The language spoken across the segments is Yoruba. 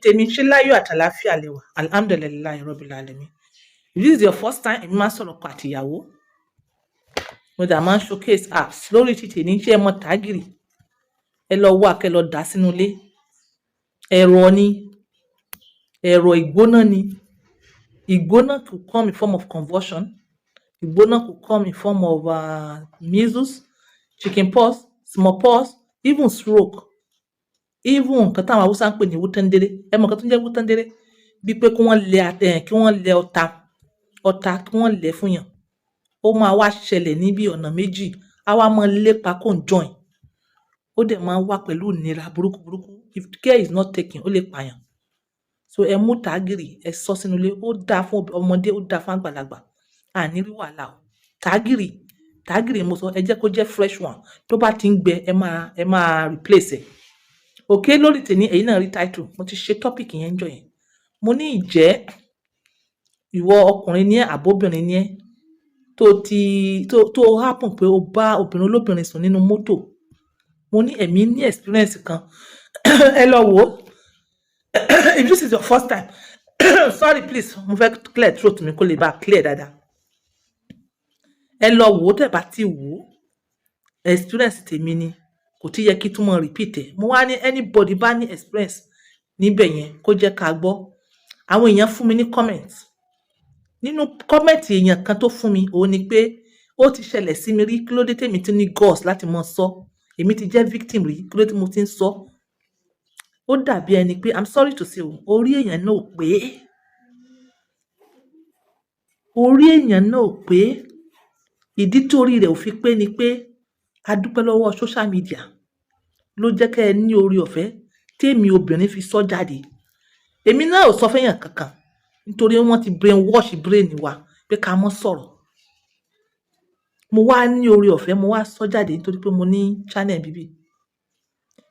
tèmi ṣe láyọ̀ àtàlàáfíà lẹ́wà alhamdulilayi rabbil alamin. If this is your first time èmi máa sọ̀rọ̀ ọkọ àtìyàwó mo dà máa showcase apps lórí ti tèmi ṣé ẹ mọ tàgìrì ẹ lọ wá kẹ lọ dà sínú ilé ẹ̀rọ ni ẹ̀rọ ìgbóná ni ìgbóná could come in form of convulsion ìgbóná could come in form of measles chicken pox smallpox even stroke even nǹkan táwọn Haúsá ń pè ní wútẹ́ndéré ẹ mọ̀ nǹkan tó ń jẹ́ wútẹ́ndéré bíi pé kí wọ́n lẹ ọta kí wọ́n lẹ̀ fún yàn ó máa wá ṣẹlẹ̀ ní bí ọ̀nà méjì á wá máa lépa kó ń join ó dẹ̀ máa wá pẹ̀lú ìnira burúkú if care is not taken ó lè pààyàn so ẹ mú tàgìrì ẹ sọ sínú ilé ó dáa fún ọmọdé ó dáa fún àgbàlagbà àní rí wàhálà o tàgìrì mo sọ ẹ jẹ́ kó jẹ́ fresh one tó bá ti ń gbẹ ẹ máa replace ẹ̀ òkè lórí tèmi èyí náà rí title mo ti ṣe topic yẹn jọ yẹn mo ní ìjẹ́ ìwọ ọkùnrin ní àbóbìnrin ní tó happen pé o bá obìnrin olóbìnrin sùn nínú mọ́tò mo ní èmi ní experience kan ẹ lọ wò ó if this is your first time sorry please mo fẹ́ clear throat mi kó lè bá clear dáadáa ẹ lọ wò ó tẹ́ bá ti wò ó experience tèmi ni kò tí yẹ kí túmọ̀ repeat ẹ̀ mo wá ní anybody bá ní experience níbẹ̀ yẹn kó jẹ́ ká gbọ́ àwọn èèyàn fún mi ní comment nínú comment èèyàn kan tó fún mi òun ni pé ó ti ṣẹlẹ̀ sí mi rí kí ló dé tèmi ti ní gauze láti mọ̀ sọ èmi ti jẹ́ victim rí kí ló dé tí mo ti ń sọ ó dàbí ẹni pé I'm sorry to say orí èèyàn náà ò pé ìdí torí rẹ̀ ò fi pé ni pé a dúpẹ́ lọ́wọ́ social media ló jẹ́ kẹ́ ẹ ní orí ọ̀fẹ́ tèmi obìnrin fi sọ jáde èmi náà ò sọ fẹ́yàn kankan nítorí wọ́n ti brainwash brain wa pé ká mọ́ sọ̀rọ̀ mo wá ní orí ọ̀fẹ́ mo wá sọ jáde nítorí pé mo ní channel bíbí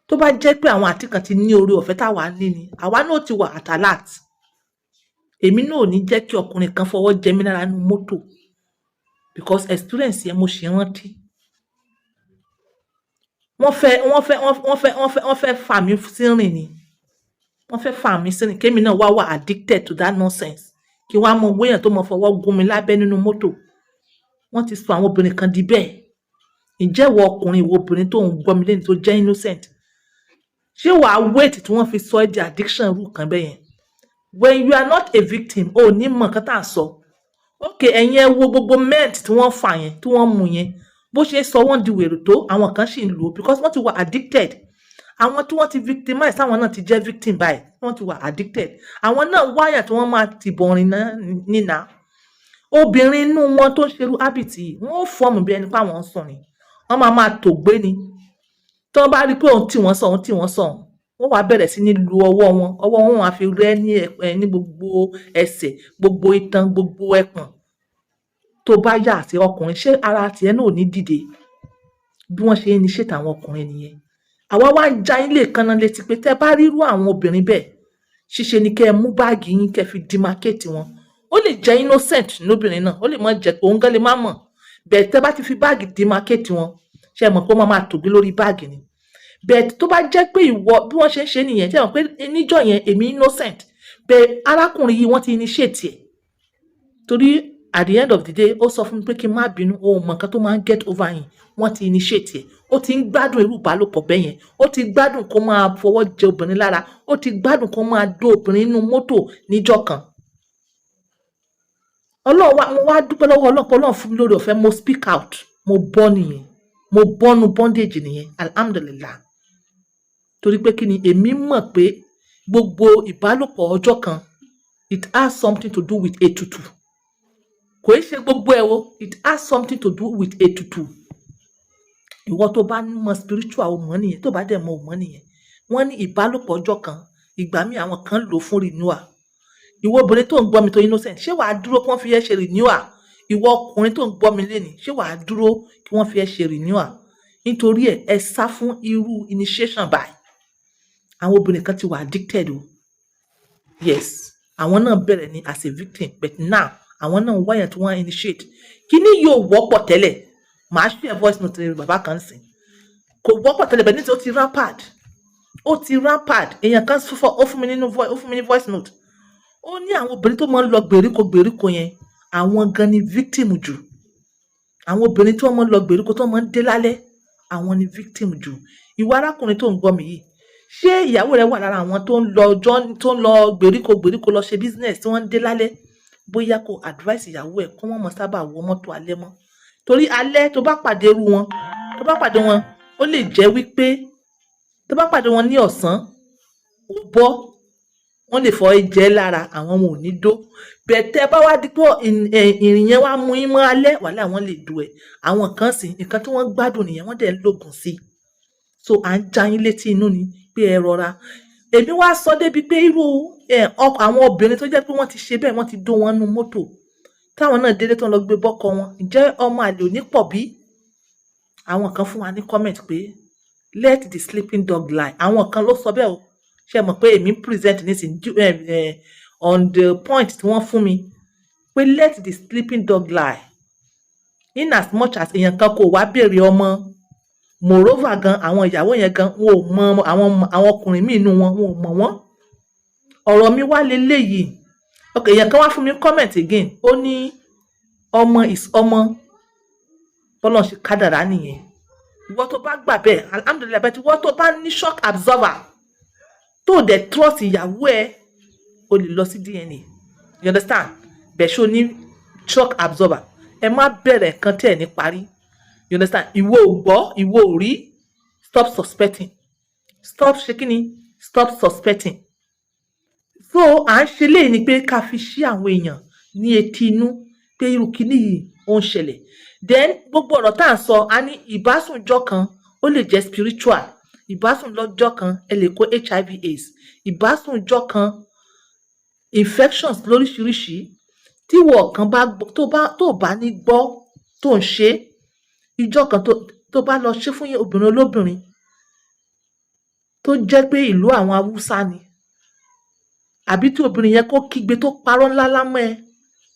tó bá jẹ́ pé àwọn àtìkàn ti ní orí ọ̀fẹ́ táwa ní ni àwa náà ti wà at alert èmi náà ò ní jẹ́ kí ọkùnrin kan fọwọ́ jẹ mí lára nínú mọ́tò because experience yẹn mo ṣe rántí wọ́n fẹ́ fà mí sí rìn ni wọ́n fẹ́ fà mí sí rìn kémi náà wá addicted to that nonsense kí wọ́n á mọ wéyàn tó mọ fọwọ́ gún mi lábẹ́ nínú mọ́tò wọ́n ti sọ àwọn obìnrin kan di bẹ́ẹ̀ ǹjẹ́ ìwọ ọkùnrin ìwọ obìnrin tó ń gbọ́ mi lẹ́yìn tó jẹ́ innocent ṣé wàá wait tí wọ́n fi sọ ẹ́ di addiction rú kan bẹ́ẹ̀ yẹn when you are not a victim ò ní mọ̀ nǹkan tá à ń sọ ok ẹ̀yin ẹ wo gbogbo mint tí wọ́n fà yẹn tí wọ́n mú yẹn bó ṣe sọ wọ́n di wèrè tó àwọn kan sì ń lò because wọ́n ti wà addicted àwọn tí wọ́n ti victimize àwọn náà ti jẹ́ victim báyìí wọ́n ti wà addicted àwọn náà wáyà tí wọ́n máa ti bọ̀rin nínà obìnrin inú wọn tó ń ṣerú habit yìí wọ́n ó fọ́ọ̀mù bí ẹni pé àwọn ń sùn ni wọ́n máa tò gbé ni tí wọ́n bá rí pé òun tí wọ́n sọ wọ́n wá bẹ̀rẹ̀ sí ní lu ọwọ́ wọn wá fi rẹ́ ní gbogbo ẹsẹ̀ gbogbo itan gbogbo ẹpọ̀n tó bá yà àti ọkùnrin ṣé ara tiẹ̀ náà ò ní dìde bí wọ́n ṣe ní ṣètò àwọn ọkùnrin nìyẹn àwa wá ń já ilé kanna létí pé tẹ́ bá rírú àwọn obìnrin bẹ́ẹ̀ ṣíṣe ni kẹ́ ẹ mú báàgì yín kẹ́ fi demarcate wọn ó lè jẹ́ innocent lóbìnrin náà ó lè má jẹ́ pé òun gan lè má mọ̀ bẹ́ẹ̀ tẹ́ bá ti fi báàgì demarcate wọn ṣe mọ̀ pé wọ́n máa tògbé lórí báàgì ni bẹ́ẹ̀ tó bá jẹ́ pé ìwọ bí wọ́n ṣe ń ṣe nìyẹn ṣe mọ̀ pé níjọ́ yẹn èmi innocent bẹ́ẹ̀ arákùnrin yìí wọ́n ti initiate ẹ̀ torí at the end of the day ó sọ fún mi pé kí n má bínú ohun mọ̀ nǹkan tó máa ń get over yìí wọ́n ti initiate ẹ̀ ó ti ń gbádùn irú ìbálòpọ̀ bẹ́ẹ̀ yẹn ó ti gbádùn kó máa fọwọ́ jẹ obìnrin lára ó ti gbádùn kó máa dó obìnrin nínú mọ́tò níjọ́ kan Ọlọ́run mo wá dúpẹ́ lọ́wọ́ Ọlọ́run fún mi lórí ọ̀fẹ́ mo speak out mo bọ́ nìyẹn mo bọ́nu bondage nìyẹn alhamdulillah torí pé kí ni èmi mọ̀ pé gbogbo ìbálòpọ̀ ọjọ́ kan it has something to do with ètùtù kò í ṣe gbogbo ẹ̀ o it has something to do with ètùtù ìwọ tó bá mọ̀ spiritual ọmọ nìyẹn tó bá dẹ̀ mọ̀ ọmọ nìyẹn wọ́n ní ìbálòpọ̀ ọjọ́ kan ìgbà míì àwọn kan lò fún renewal ìwọ obìnrin tó ń gbọ́ mi tó innocent ṣé wàá dúró kí wọ́n fi ẹ́ ṣe renewal ìwọ ọkùnrin tó ń gbọ́ mi lénìí ṣé wàá dúró kí wọ́n fi ẹ́ ṣe renewal nítorí ẹ sá fún irú initiation báyìí àwọn obìnrin kan ti wà addicted o yes àwọn náà bẹ̀rẹ̀ ní as a victim but now àwọn náà wáyà tí wọ́n initiate kíní yóò wọ́pọ̀ tẹ́lẹ̀ màá share voice note rẹ̀ bàbá kan sìn kò wọ́pọ̀ tẹ́lẹ̀ bẹ́ẹ̀ nítorí ó ti rampant ó ti rampant. Èèyàn kan ó fún mi ní voice note. Ó ní àwọn obìnrin tó máa ń lọ gbèríko yẹn, àwọn gan ni victim jù. Àwọn obìnrin tí wọ́n máa ń lọ gbèríko tó máa ń dé lálẹ́, àwọn ni victim jù. Ìwọ arákùnrin tó ń gbọ́ mi yìí, ṣé ìyàwó rẹ wà lára àwọn tó ń lọ gbèríko lọ ṣe business tí wọ́n ń dé lálẹ́? Bóyá kó advice ìyàwó ẹ̀ kó wọ́n mọ̀ sábà wọ mọ́tò alẹ́ mọ́. Torí alẹ́ tó bá pàdé irú wọn, ó lè jẹ́ wípé tó bá pàdé wọn ní ọ̀sán, ó bọ́, wọ́n lè fọ́ ẹ̀jẹ̀ lára, àwọn wọn ò ní dó. Bẹ̀tẹ̀ bá wá dípò ìrìn yẹn wá mú yín mọ́ alẹ́, wàhálà wọn lè dù ẹ̀. Àwọn kan sì nǹkan tí wọ́n gbádùn nìyẹn, wọ́n dẹ̀ ń lògùn sí. So à ń já yín létí inú ni pé ẹ rọra. Èmi wá sọ débi pé irú àwọn obìnrin tó jẹ́ pé wọ́n ti ṣe bẹ́ẹ̀, wọ́n ti dó wọn nú mọ́tò. Táwọn náà délé tó ń lọ gbé bọ́kọ wọn. Ǹjẹ́ ọmọ àlè ò ní pọ̀ bí? Àwọn kan fún wa ní comment pé let the sleeping dog lie. Àwọn kan ló sọ bẹ́ẹ̀ o. Ṣé mọ̀ pé èmi present nísìnyí on the point tí wọ́n fún mi pé let the sleeping dog lie. In as much as èèyàn kan kò wá béèrè ọmọ. Moreover gan, àwọn ìyàwó yẹn gan, wọn ò mọ àwọn ọkùnrin míì inú wọn, wọn ò mọ̀ wọ́n. Ọ̀rọ̀ mi wá leléyìí. Okay, èèyàn kan wá fún mi comment again. Ó ní ọmọ is ọmọ. Bọ́lá ṣe kádàrá nìyẹn. Ìwọ tó bá gbà bẹ́ẹ̀, alhamdulillah, bẹ́ẹ̀ tí ìwọ tó bá ní shock absorber tó dẹ̀ trust ìyàwó ẹ, o lè lọ sí DNA. You understand? Bẹ́ẹ̀ ṣó ní shock absorber. Ẹ má bẹ̀rẹ̀ nǹkan tẹ̀ ní parí. You understand? Ìwọ ò gbọ́, ìwọ ò rí. Stop suspecting. Stop shaking it. Stop suspecting. So à ń ṣe léyìí ni pé ká fi ṣí àwọn èèyàn ní etí inú pé irú kíní yìí ó ń ṣẹlẹ̀. Then gbogbo ọ̀rọ̀ tá à ń sọ, a ní ìbásùnjọ́ kan ó lè jẹ́ spiritual. Ìbásùn lọ́jọ́ kan ẹ lè kó HIV/AIDS. Ìbásùnjọ́ kan infections lóríṣiríṣi. Tí ìwọ kan tó bá ní gbọ́ tó ń ṣe, ìjọ́ kan tó bá lọ ṣe fún obìnrin olóbìnrin tó jẹ́ pé ìlú àwọn Haúsá ni, àbí tí obìnrin yẹn kó kígbe tó parọ́ ńlá lámọ́ ẹ,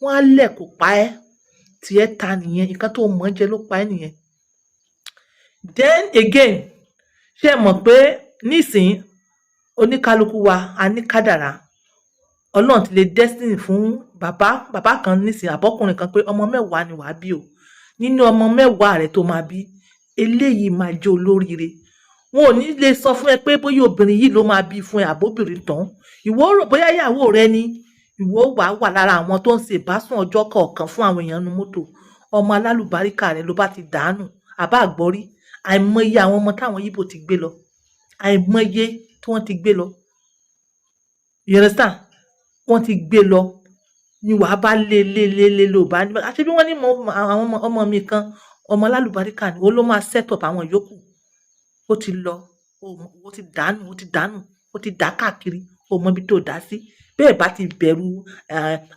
wọ́n á lẹ̀ kó pa ẹ́. Tí ẹ ta nìyẹn, nǹkan tó mọ̀ jẹ ló pa ẹ́ nìyẹn. Then again, ṣé ẹ mọ̀ pé nísìnyí oníkálukú wa a ní kádàrá. Ọlọ́run ti lè destiny fún bàbá kan nísìnyí àbọ́kùnrin kan pé ọmọ 10 ni wàá bí o. Nínú ọmọ 10 rẹ̀ tó máa bí, eléyìí máa jẹ́ olóríire. Wọn ò ní lè sọ fún ẹ pé bóyá obìnrin yìí ló máa bí fún ẹ àbóbìnrin tán. Ìwọ rò bóyá ìyàwó rẹ ni, ìwọ wà lára àwọn tó ń ṣe ìbásùn ọjọ́ kọ̀ọ̀kan fún àwọn èèyàn nínú mọ́tò. Ọmọ alálùbáríkà rẹ ló bá ti dànù. Àbá àgbọ́rí, àìmọye àwọn ọmọ táwọn Yíbò ti gbé lọ. Àìmọye tí wọ́n ti gbé lọ. You understand? Wọ́n ti gbé lọ. Ni wàá bá lé ló bá ní. Àṣé bí wọ́n ní àwọn ọmọ mi kan, ọmọ alálùbáríkà ni, ó ló máa set up àwọn yòókù. Ó ti lọ, ó ti dànù, ó ti dà káàkiri, ó mọ ibi tó dá sí. Bẹ́ẹ̀ bá ti bẹ̀rù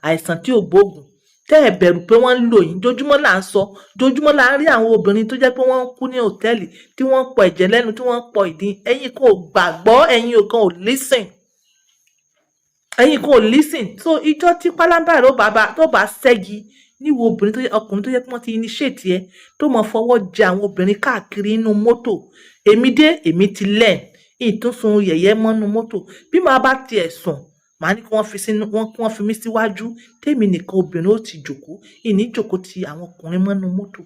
àìsàn tí ò gbóògùn, tẹ́ ẹ bẹ̀rù pé wọ́n ń lò yín. Dojúmọ́ là ń sọ, dojúmọ́ là ń rí àwọn obìnrin tó jẹ́ pé wọ́n ń kú ní hòtẹ́ẹ̀lì, tí wọ́n ń pọ̀ ẹ̀jẹ̀ lẹ́nu, tí wọ́n ń pọ̀ ìdí. Ẹ̀yin kò gbàgbọ́, ẹ̀yin kan ò listen. Ẹ̀yin kò listen. So ìjọ tí pálábá rẹ̀ tó bá ṣẹ́gi níwò ọkùnrin tó yẹ kí wọ́n ti initiate ẹ, tó mọ̀ fọwọ́ jẹ àwọn obìnrin káàkiri inú mọ́tò. Èmi ti learn. Ìtúnsun yẹ̀yẹ́ mọ́nú mọ́tò. Bí màá bá tiẹ̀ sùn, màá ní kí wọ́n fi mí síwájú. Tèmi nìkan obìnrin ó ti jókòó. Ìní jókòó ti àwọn ọkùnrin mọ́nú mọ́tò.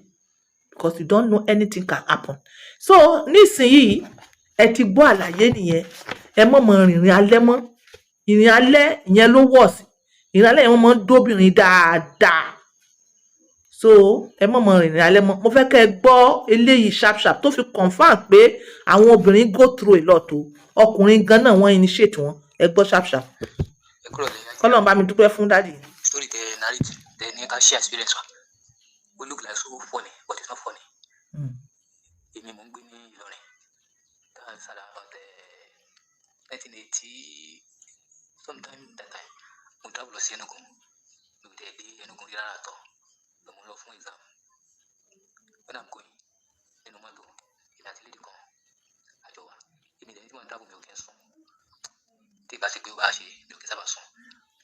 Because you don't know anything can happen. So nísìnyí, ẹ ti gbọ́ àlàyé nìyẹn. Ẹ mọ̀ rìnrìn alẹ́ mọ́. Ìrìn alẹ́ ìyẹn ló wọ̀ sí. Ìrìn alẹ́ yẹn wọ́n máa ń dóbìnrin dáadáa. So ẹ mọ̀ rìnrìn alẹ́ mọ́. Mo fẹ́ kẹ́ ẹ gbọ́ eléyìí sharp tó fi confirm pé àwọn obìnrin go through a lot o. Ọkùnrin gan náà wọ́n initiate wọn. Ẹ gbọ́ sharp. Kọ́lọ́run bá mi dúpẹ́ fún dádì. Story the narrative, the ká share experience wa. We look like so funny, but it's not funny. Èmi mo ń gbé ní Ìlọrin. That's about 1980. Sometime that time, mo travel lọ sí Enugu. Mi ò dé Enugu rí rárá tọ̀. Mo lọ fún exam. When I'm going, nínú mọ́tò, èmi àti lady kan, àjọ wa. Èmi dẹ̀ ní tí mo ń travel mi ò kí ń sùn. Tí ìbá ṣe pé ó bá ṣe, mi ò kí ń sábà sùn.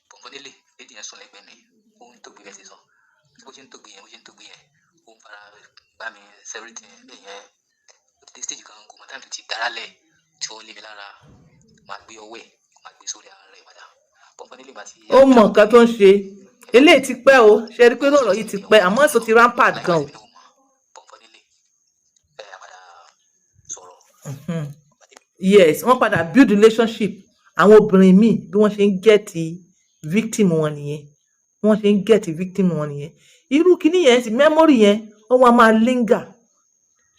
Bọ̀m̀bọ̀ nílé, lady yẹn sùn lẹ́gbẹ̀ẹ́ mi. Ó ń tó gbé bẹ́ẹ̀ sí sọ. Bó ṣe ń tó gbé yẹn, ó ń fara bá mi everything bẹ́ẹ̀ yẹn. Ó ti dé stage kan, kò mọ time tó ti dára lẹ̀. tí ó lé mi lára máa gbé ọwọ́ ẹ̀ máa gbé sórí ara rẹ̀ padà pọ̀npọ́n nílé ìgbà tí ó mọ nǹkan tó ń ṣe eléyìí ti pẹ́ o ṣe rí pé lọ́rọ̀ yìí ti pẹ́ àmọ́ èso ti rampart gan o. pọ̀npọ́n nílé padà sọ̀rọ̀. Yes, wọ́n padà build relationship. Àwọn obìnrin míì bí wọ́n ṣe ń gẹ́ẹ̀tì victim wọn nìyẹn. Wọ́n ṣe ń gẹ́ẹ̀tì victim wọn nìyẹn. Irú kíní yẹn sí memory yẹn ó wá máa linger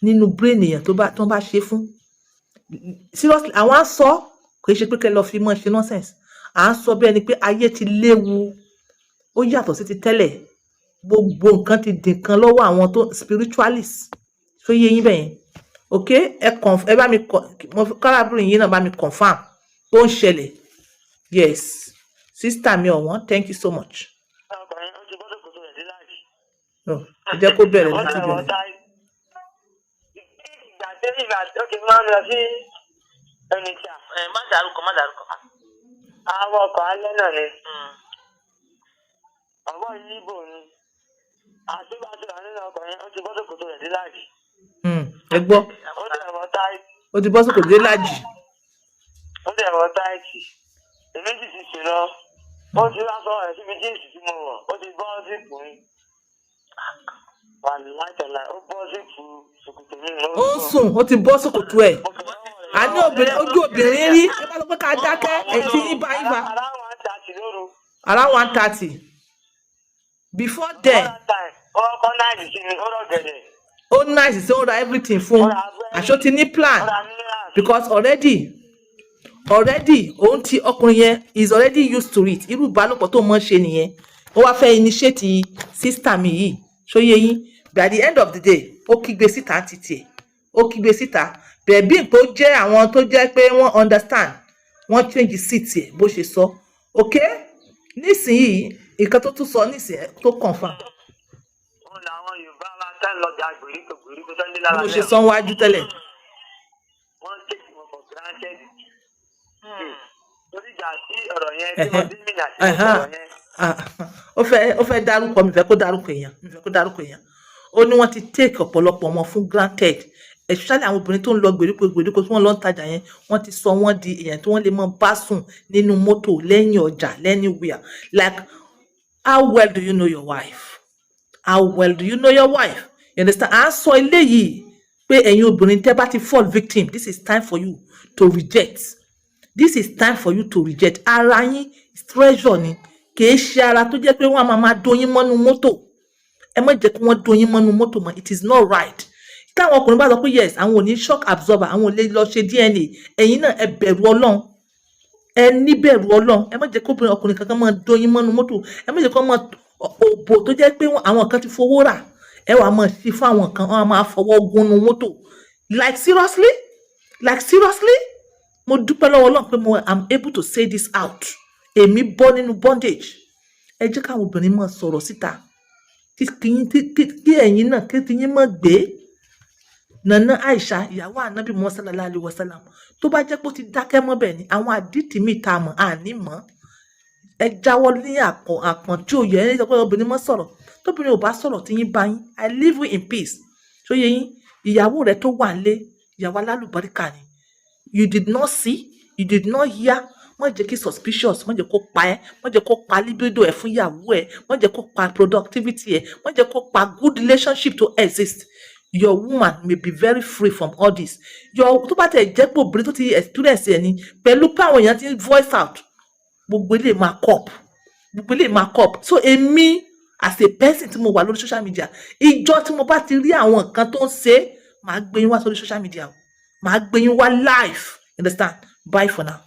nínú brain èèyàn tó bá ṣe fún. Seriously, àwọn á sọ kò ṣe pé kẹ́ lọ fi mọ́ ṣe nonsense. À ń sọ bẹ́ẹ̀ ni pé ayé ti léwu. Ó yàtọ̀ sí ti tẹ́lẹ̀. Gbogbo nǹkan ti dín kan lọ́wọ́ àwọn tó spiritualist. So yé yín bẹ́ẹ̀ yẹn. Okay, ẹ bá mi mo kárábìnrin yìí náà bá mi confirm tó ń ṣẹlẹ̀. Yes, sister mi ọ̀wọ́n, thank you so much. Ẹ jẹ́ kó bẹ̀rẹ̀ láti bẹ̀rẹ̀. Má dárúkọ. Àwọn ọkọ̀ alẹ́ náà ni. Ọ̀gbọ́n yìí bò ní. Àtúbàtúbà nínú ọkọ̀ yẹn ó ti bọ́ sókòtò rẹ̀ dé láàjì. Ẹ gbọ́. Ó dẹ̀ wọ táìtì. Ó ti bọ́ sókòtò dé láàjì. Ó dẹ̀ wọ táìtì. Èmi sì ti sùn lọ. Ó ti wá sọ ẹ̀ síbi jíǹsì tí mo wọ̀. Ó ti bọ́ sípò mi. Wà láìtẹ̀lá ó bọ́ sípò sòkòtò mi. Ó ń sùn, ó ti bọ́ sókòtò ẹ̀. Àní ojú obìnrin rí. Ẹ bá lọ pé ká dákẹ́ ẹ̀ tí ibà. Around 1:30. Before then. Ọkọ̀ náà ní sí ni ó rọ̀ gẹ̀dẹ̀. Ó nice say ó ra everything fún aṣọ ti ní plan because already òun ti ọkùnrin yẹn is already used to it. Irú ìbálòpọ̀ tó mọ̀ ṣe nìyẹn. Ó wá fẹ́ initiate sister mi yìí ṣóyé yín. By the end of the day ó kígbe síta títí ẹ̀. Ó kígbe síta bẹ̀ẹ̀ bí tó jẹ́ àwọn tó jẹ́ pé wọ́n understand wọ́n change seat ẹ̀ bó ṣe sọ. Okay, nísìnyí nǹkan tó tún sọ nísìnyí tó confirm. Bó ṣe sọ wájú tẹ́lẹ̀. Wọ́n take wọn for granted. Torí ìjà sí ọ̀rọ̀ yẹn tí mo dín mìíràn sí ọ̀rọ̀ yẹn. Ó fẹ́ dárúkọ mi fẹ́ kó dárúkọ èèyàn. Ó ní wọ́n ti take ọ̀pọ̀lọpọ̀ wọn fún granted. Especially àwọn obìnrin tó ń lọ gbèríko tí wọ́n lọ ń tajà yẹn wọ́n ti sọ wọ́n di èèyàn tí wọ́n lè mọ bá sùn nínú mọ́tò lẹ́yìn ọjà anywhere. Like, how well do you know your wife? How well do you know your wife? You understand? À ń sọ eléyìí pé ẹ̀yin obìnrin tẹ́ bá ti fall victim, this is time for you to reject. This is time for you to reject. Ara yín treasure ni. Kìí ṣe ara tó jẹ́ pé wọ́n máa dóyin mọ́nú mọ́tò. Ẹ má jẹ́ kí wọ́n dóyin mọ́nú mọ́tò mọ́. It is not right. Táwọn ọkùnrin bá sọ pé yes, àwọn ò ní shock absorber, àwọn ò lè lọ ṣe DNA. Ẹ̀yin náà ẹ bẹ̀rù Ọlọ́run. Ẹ ní bẹ̀rù Ọlọ́run. Ẹ má jẹ́ kó ọkùnrin kankan máa dóyin mọ́nú mọ́tò. Ẹ má jẹ́ kó máa òbò tó jẹ́ pé àwọn kan ti fowó rà. Ẹ wá máa ṣe fún àwọn kan, wọ́n máa fọwọ́ gúnnú mọ́tò. Like seriously? Mo dúpẹ́ lọ́wọ́ Ọlọ́run pé I'm able to say this out. Èmi bọ́ nínú bondage. Ẹ jẹ́ káwọn obìnrin máa sọ̀rọ̀ síta. Kí ẹ̀yin náà kí yín máa gbé. Nana Aisha ìyàwó Ànábì Muhammad sallallahu alaihi wasallam tó bá jẹ́ pé ó ti dákẹ́ mọ́ bẹ́ẹ̀ ni àwọn àdìtì mi ta mọ̀ àní mọ́. Ẹ jáwọ́ ní àpọ̀n tí ò yẹ ẹni sọ pé obìnrin mọ́ sọ̀rọ̀. Tóbìnrin ò bá sọ̀rọ̀ tí yín bá yín, I live you in peace. So yẹ yín ìyàwó rẹ tó wà nílé ìyàwó alálùbáríkà ni. You did not see, you did not hear. Má jẹ́ kí suspicious, má jẹ́ kó pa ẹ́, má jẹ́ kó pa libido ẹ̀ fún ìyàwó ẹ̀, má jẹ́ kó pa productivity ẹ̀, má jẹ́ kó pa good relationship to exist. Your woman may be very free from all this. Tó bá tẹ̀ jẹ́ pé obìnrin tó ti experience ẹ̀ ni pẹ̀lú pé àwọn èèyàn ti voice out. Gbogbo ilé máa cop. So èmi as a person tí mo wà lórí social media, ìjọ tí mo bá ti rí àwọn nǹkan tó ń ṣe, màá gbé yín wá sórí social media. Màá gbé yín wá live. Understand? Bye for now.